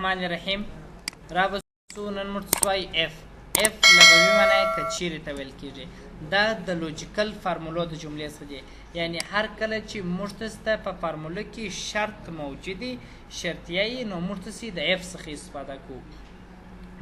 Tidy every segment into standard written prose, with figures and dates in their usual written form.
الرحمن الرحیم رابطو نن مرتسوای اف لغوي معنی کچیرې ته ویل کیږي. دا د لوجیکل فارمولو د جملې څخه دی، یعنی هر کله چې موږ ته په فارموله کې شرط موجودی شرطیه یي نو موږ ته د اف څخه استفاده کوو.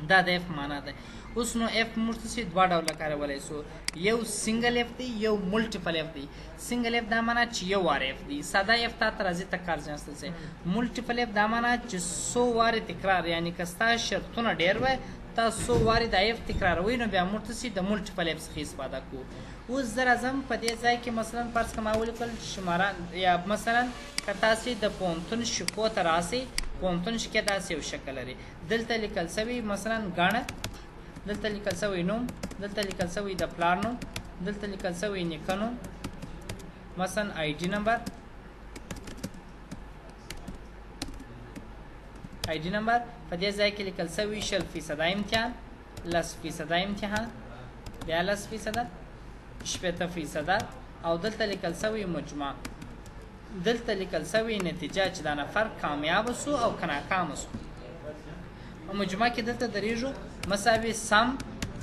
دا د اف معنا ده. اوس نو اف موږ ته دوه ډوله کارولی سو، یو سنګل اف دی یو ملټیپل اف دی. سنګل اف دا معنا چې یو وار اف دی، ساده اف تا ته راځي تکرار ځنسته سي. ملټیپل اف دا معنا چې څو وارې تکرار، یعنی که ستا شرطونه ډېر وای تا څو وارې د اف تکراروئ نو بیا موږ ته د ملټیپل اف څخه استفاده کوو. اوس زه راځم په دې ځای کې مثلا فرض که ما ولیکل شماران، یا مثلا که تاسې د پوهنتون شکو ته راسئ، پوهنتون شکې داسې یو شکل لري. دلته لیکل سوي مثلا ګڼه، دلته لیکل سوی نوم، دلته لیکل سوی د پلار نوم، دلته لیکل سوی نیکه نوم، مثلا آی ډي نمبر، آی ډي نمبر. په دې ځای کې لیکل سوی 0% امتحان، 10% امتحان، بیا 10%، 60%، او دلته لیکل سوی مجموع، دلته لیکل سوی نتیجه چې دا نفر کامیاب سو او که ناکام سو. مجموعه کې دلته درېږو مساوي سم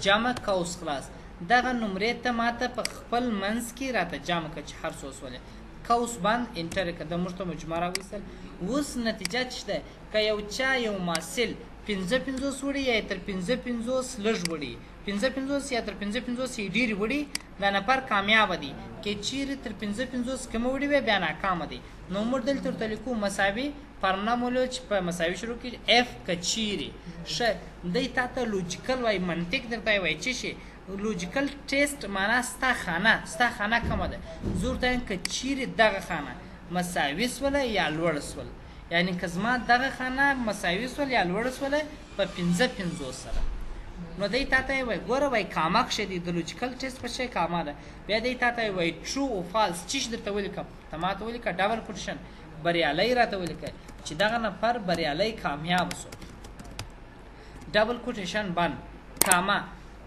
جمع قوس خلاص. دغه نمرې ته ماته په خپل منځ کې راته جمع کړه چې هر څه وسولې، قوس باندې انټر کړه، د موږ ته مجموعه راویستل. اوس نتیجه چې ده که یو چا یو محصل 55 وړي یا تر 55 لږ وړي، 55 یا تر 55 یې ډېرې وړي، دا نفر کامیابه دی. که چیرې تر 55 کمه وړي وی بیا ناکامه دی. نو موږ دلته ورته لیکو مساوي فارموله مولو چې په مساوي شروع کېږي اف که چیرې ښه دی تا ته لوجیکل وایي، منطق درته وایي چې شي لوجیکل ټیسټ معنا ستا خانه کمه ده. زه ورته وایم که چیرې دغه خانه مساوي سوله یا لوړه سول، یعنی که زما دغه خانه مساوي سول یا لوړه سوله په 55 سره، نو دی تا ته وایي ګوره وایي کامه کښې دی، د لوجیکل ټیسټ په شی کامه ده. بیا دی تا ته وایي ټرو او فالس. چې درته ولیکم ته ما ته ولیکه ډبل کوټیشن بریالی راته ولیکه چې دغه نفر بریالی کامیاب سو، ډبل کوټیشن بند کامه.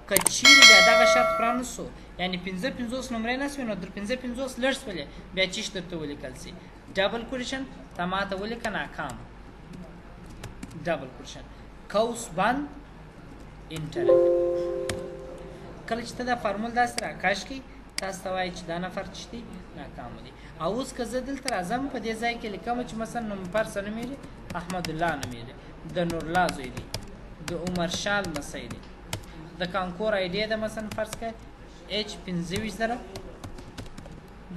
که چیرې بیا دغه شرط پرانیستو یعنی 55 نمرې نه سوې نو در 55 لږ سولې بیا چیش درته ولیکل سي ډبل کوټیشن ته ما ته ولیکه ناکام، ډبل کوټیشن قوس بند انټر. کله چې ته دا فارمول داسې راکاش کړي تاسو ته وایي چې دا نفر چې دی ناکام دی. او اوس که زه دلته راځم په دې ځای کې لیکم چې مثلا نومپر څه نومېږي، احمدالله نومېږي، د نورالله زوی دی، د عمرشال لمسی دی، د کانکور آیډي ده مثلا فرض کړه H15000،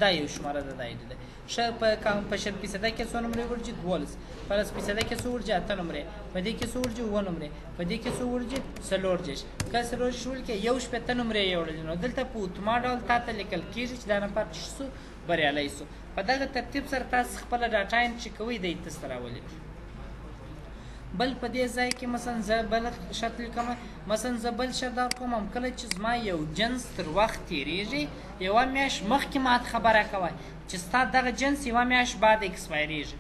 دا یو شماره ده د آیډي ده. ښه په 0% کې څو نمرې ورځي 12، په 10% کې څو ورځي 8 نمرې، په دې کې څو ورځي 9 نمرې، په دې کې څو ورځي 40. که 40 شول کې یو شپېته نمرې یې وړلې نو دلته په اتوما ډول تا ته لیکل کېږي چې دا نفر چې سو بریالی سو. په دغه ترتیب سره تاسو خپله ډاټا انټري کوئ دی تاسو ته راولي. بل په دې ځای کې مثلا زه بل شرط لیکم، مثلا زه بل شرط درکوم هم کله چې زما یو جنس تر وخت تېرېږي یوه میاشت مخکې ماته خبره کوئ چې ستا دغه جنس یوه میاشت بعد اکسپایرېږي.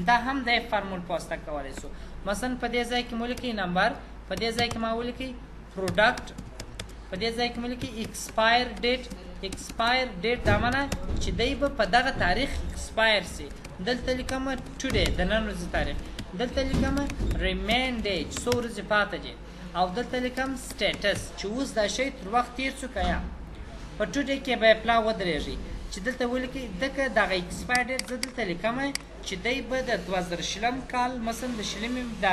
دا هم د فارمول په واسطه کولی سو. مثلا په دې ځای کې مو ولیکئ نمبر، په دې ځای کې ما ولیکئ پروډکټ، په دې ځای کې مو ولیکئ ایکسپایر ډیټ. ایکسپایر ډیټ دا معنا چې دی به په دغه تاریخ اکسپایر سي. دلته لیکم ټوډے د نن ورځې تاریخ، دلته لیکم ریمین ډے چې څو ورځې پاته دي، او دلته لیکم سټیټس چې اوس دا شی تر وخت تېر شو که یا په ټوډے کې به پلا ودرېږي. چې دلته ولیکئ دغه ایکسپایر ډیټ زه دلته لیکم چې دی به د 2020 کال مثلا د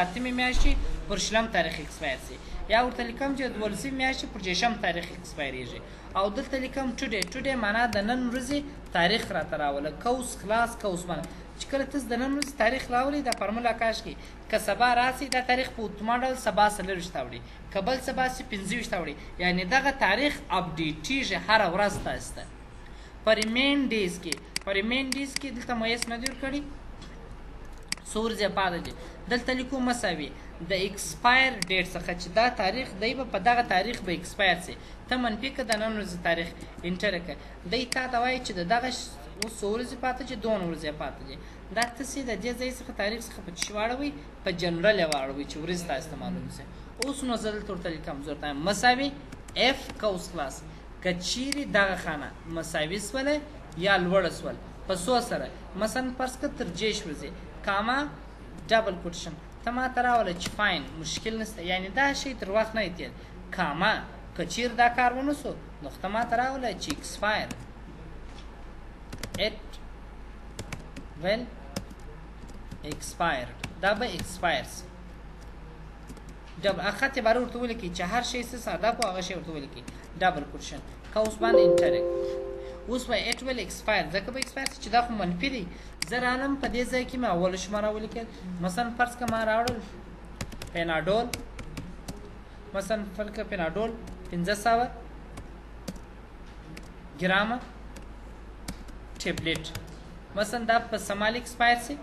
8مې میاشتې پر 20 تاریخ اکسپایر سي، یا ورته لیکم چې د 12 میاشتې پر 6 تاریخ اکسپایرېږي. او دلته لیکم ټوډے معنا د نن ورځې تاریخ راته راوله، قوس خلاص قوس بند. چې کله تاسو د نن ورځې تاریخ راولئ دا فارموله کاش کړئ، که سبا راسئ دا تاریخ په اتوما ډول سبا 40 ته وړي، که بل سبا 25 ته وړي، یعنې دغه تاریخ اپډیټېږي هره ورځ تاسو ته. په ریمین ډیز کې دلته میس نه دی ورکړي څو ورځې پاته دي، دلته لیکو مساوي د ایکسپایر ډیټ څخه چې دا تاریخ دی به په دغه تاریخ به ایکسپایر سي. ته منفي که د نن ورځې تاریخ انټر کړه، دی تا ته وایي چې د دغه اوس څو ورځې پاته دي، 2 ورځې پاته دي. دا تاسې د دې ځای څخه تاریخ څخه په څه واړوئ، په جنرل یې واړوئ چې ورځې تاسو ته معلوم سي. اوس نو زه دلته ورته لیکم، زه ورته وایم مساوي اف قوس خلاص که چیرې دغه خانه مساوي سوله یا لوړه سول په څو سره، مثلا فرض کړه تر 10 ورځې کاما ډبل کوټیشن ته ماته راوله چې فاین مشکل نشته، یعنی دا شی تر وخت نه تیر. کاما که چیر دا کار ونه سو نو ته ماته راوله چې expire it will expired دا به expires. ډبل اخته بار ورته ولیکي چې هر شی څه ساده کو هغه شی ورته ولیکي ډبل کوشن قوس باندې انټرکټ. اوس به it will expire ځکه به expire چې دا خو منفي دی. زه رالم په دې ځای کې مې اول شماره ولیکل، مثلا فرض که ما راوړل پیناډول، مثلا فرض که پیناډول 500 ګرامه ټیبلټ، مثلا دا په سمال ایکسپایر سي.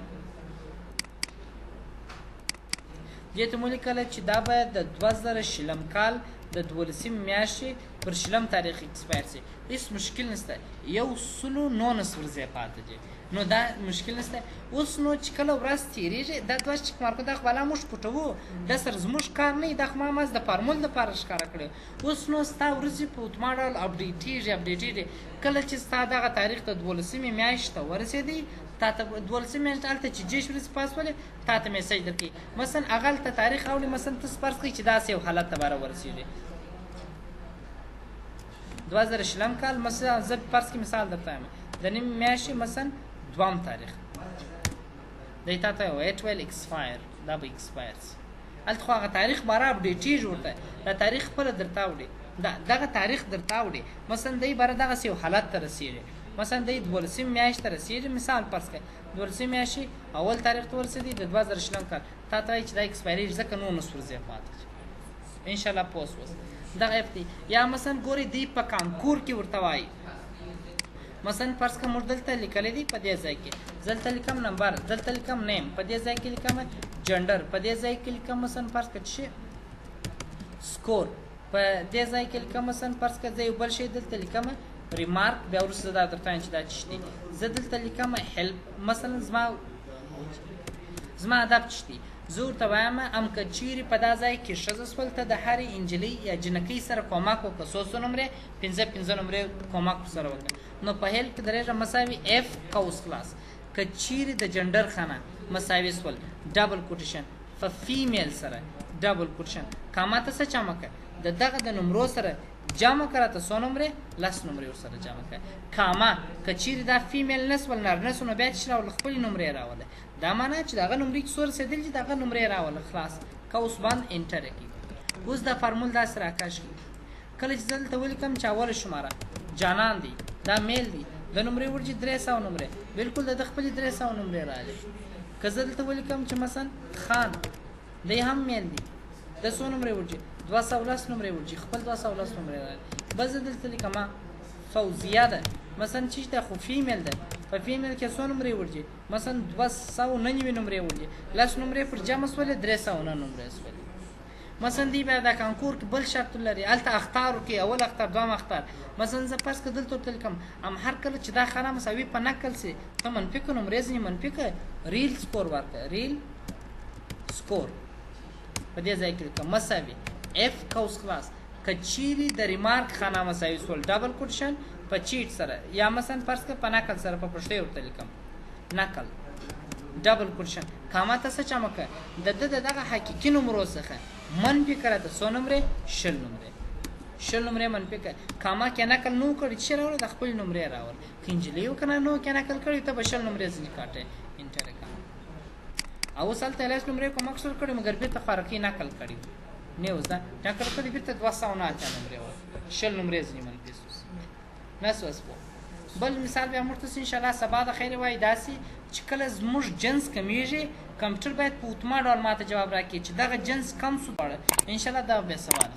دې ته مو لیکله چې دا باید د 2000 شلم کال د 12 میاشتې پر شلم تاریخ ایکسپایر سي. هیڅ مشکل نشته، 119 ورځې پاتې دي، نو دا مشکل نشته. اوس نو چې کله ورځ تېرېږي دا دوه چې مارکو دا خو بالا موږ پټوو، دا سره زموږ کار نه وي، دا خو ما ماز د فارمول دپاره ښکاره کړی. اوس نو ستا ورځې په اتوما ډول اپډیټېږي. کله چې ستا دغه تاریخ د 12 میاشت ته ورسېدی، تا ته 12 میاشت هلته چې جېش ورځې پاس ولې تا ته میسج درکوي، مثلا هغه هلته تاریخ راوړي، مثلا ته فرض کړئ چې داسې یو حالت ته باره ورسېږي 2000 شلم کال، مثلا زه فرض کړئ مثال درته وایم د نیم میاشتې مثلا 2 تاریخ دی، تا ته it will expire دا به expire سي. هلته خو هغه تاریخ باره اپډیټېږي، ورته دا تاریخ خپله درته وړي، دغه تاریخ درته وړي، مثلا دی باره دغسې یو حالت ته رسېږي، مثلا دی 12 میاشت ته رسېږي، مثال فرض کړئ 12 میاشتې اول تاریخ ته ورسېدي د 2000 شلم کال، تا ته وایي چې دا ایکسپایرېږي ځکه 19 ورځې پاتې دي. انشاءالله پوه شوست. دغه اف دی. یا مثلا ګورئ دی په کانکور کې ورته وایي، مثلا فرض که موږ دلته لیکلی دی په دې ځای کې دلته لیکم نمبر، دلته لیکم نیم، په دې ځای کې لیکم جنډر، په دې ځای کې لیکم مثلا فرض که څه سکور، په دې ځای کې لیکم مثلا فرض که زه یو بل شی دلته لیکم ریمارک، بیا وروسته دا درته وایم چې دا څه دي. زه دلته لیکم هیلپ، مثلا زما هدف څه دي، زه ورته وایم ام که چیرې په دا ځای کې ښځه سول ته د هرې نجلۍ یا جنکۍ سره کومک وکړه، څو نمرې 5 نمرې کومک ورسره وکړه. نو په هیل کې درېږه مساوي اف قوس خلاص. که چیرې د جنډر خانه مساوي سول ډبل کوټیشن په فیمیل سره ډبل کوټیشن کاما ته څه جمع کړه د دغه د نمرو سره جمع کړه ته 100 نمرې 10 نمرې ورسره جمع کړه. کاما که چیرې دا فیمیل نسول نارینه سو نو بیا چې راوله خپلې نمرې راوله، دا معنا چې دغه نمرې چې څو رسېدلي دي دغه نمرې راوله خلاص قوس باندې انټر کړي. اوس دا فارمول داسې راکش کړي، کله چې زه دلته ولیکم چې اوله شماره جانان دی، دا میل دی، د نمرې ورجې 300 نمرې، بالکل د خپلې 300 نمرې راغلي. که زه دلته ولیکم چې مثلا خان دی هم میل دی، د څو نمرې ورجې 210 نمرې ورجې، خپل 210 نمرې راغلي. بس زه دلته لیکم فوزیه ده، مثلا چې ده خو فیمیل ده، په فیمیل کې څو نمرې ورجې، مثلا 299 نمرې ورجې، 10 نمرې پر جمع سولې 309 نمرې سولې. مثلا دی بیا دا کانکور کې بل شرط لري، هلته اختارو کې اول اختار دوم اختار، مثلا زه فرض که دلته ورته لیکم ام هر کله چې دا خانه مساوي په نقل سي ته منفي کړه نمرې ځینې منفي کړه، ریل سکور ورکړه، ریل سکور په دې ځای کې لیکم مساوي اف قوس خلاص. که چیرې د ریمارک خانه مساوي سول ډبل کوټیشن په چیټ سره، یا مثلا فرض که په نقل سره په پښتو ورته لیکم نقل ډبل کوټیشن کاما ته څه جمع کړه د ده د دغه حقیقي نمرو څخه منفي کړه ته 100 نمرې 20 نمرې 20 نمرې منفي کړه. کاما کې نقل نو کړي چې راوړه د خپل نمرې راوړه، که نجلۍ وکنه نو کې نقل کړي ته به 20 نمرې ځینې کاټې انټر کړه. او اوس هلته 10 نمرې کومک سره کړي مګر بېرته فارقي نقل کړي نه اوس دا نقل کړي بېرته 208 نمرې وه 20 نمرې ځینې منفي سوس نسوس پوه. بل مثال بیا موږ ته انشاءالله سبا د خیر وایي داسې چې کله زموږ جنس کمیږي کمپیوټر باید په اتوما ډول ماته جواب راکړي چې دغه جنس کم سو انشاءالله دا بیا سوال